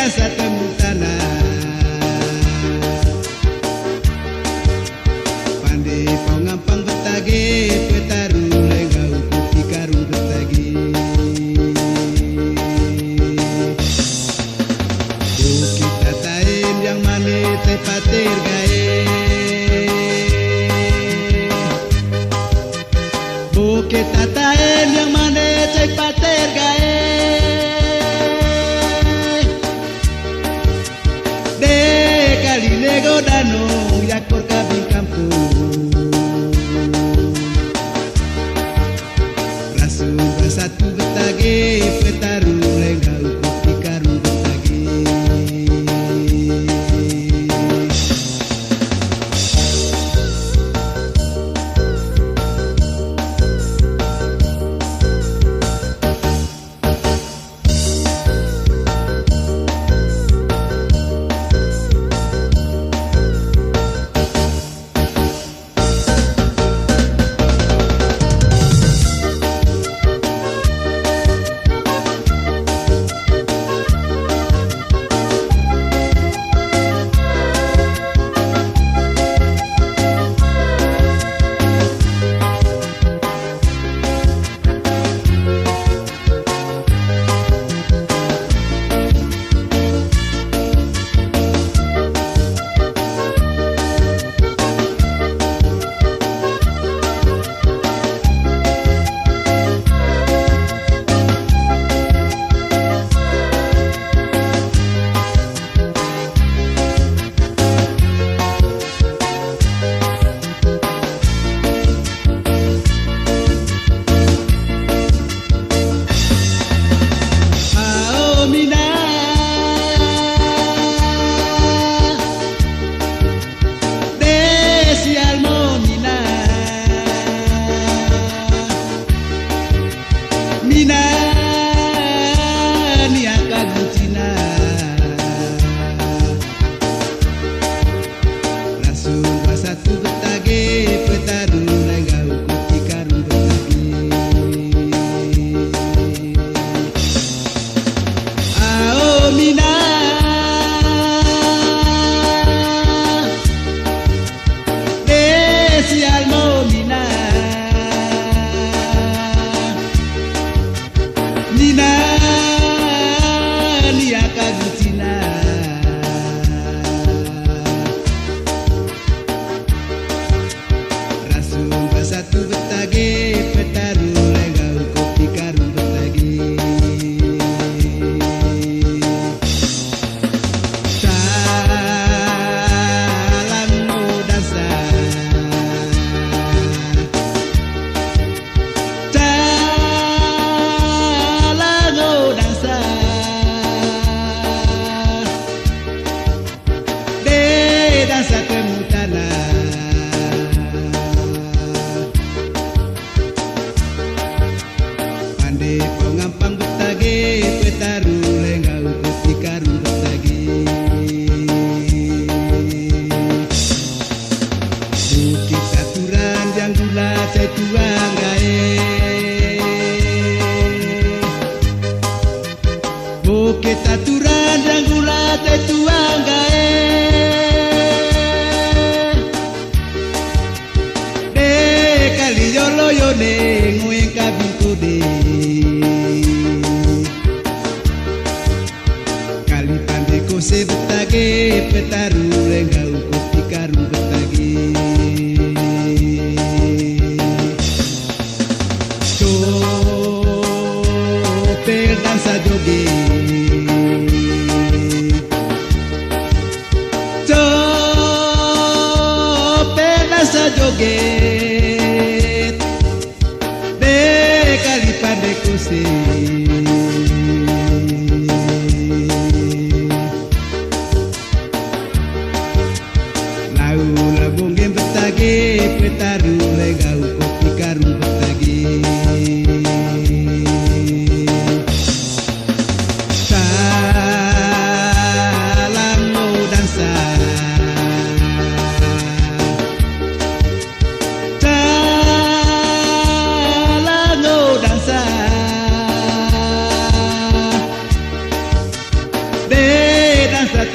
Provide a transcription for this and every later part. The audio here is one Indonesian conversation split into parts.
dansa temu tanah pandai pengampang betage petaru lengau putih karung betagi kita taim yang mane te pater gae kita taim yang mane te pater gae de kali nego dano yak por kabin kampung rasul bersatu betage petaru lengau putih karung betagi Mina ni akagutina rasul basatu betage petaru lengau putih karung betagi ao mina desi almo mina Nina ni akagutina rasul basatu betage petaru lengau kopi karung betagi salam modasa dansa temu tanah pandai pengampang betage petaru lengau putih karung betagi bukit aturan yang gula saya tuang gae bukit aturan yang gula saya tuang gae yo ne nguen kabin kode kali pandai ko se betage petaru lengau kopi karung betagi copel dansa joget copel dansa joget kali pandai kose lau labung game betage petaru lengau kopi karung betagi salam no dansa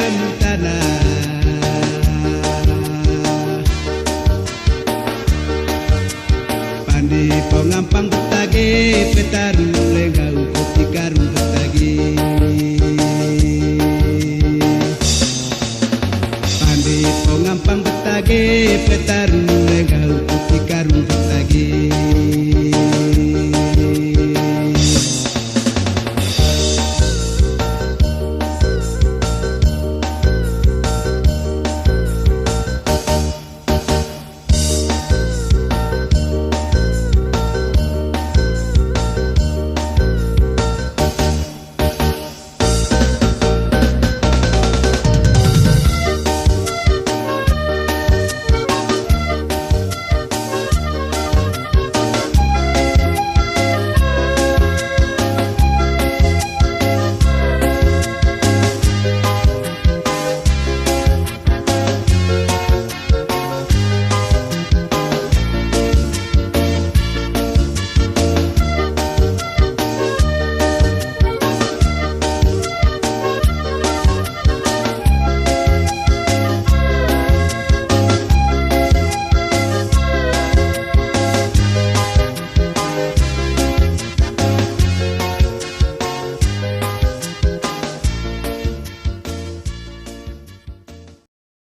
remutana pandi pongampang betage petaru lengau kopi karu betage pandi pongampang betage petaru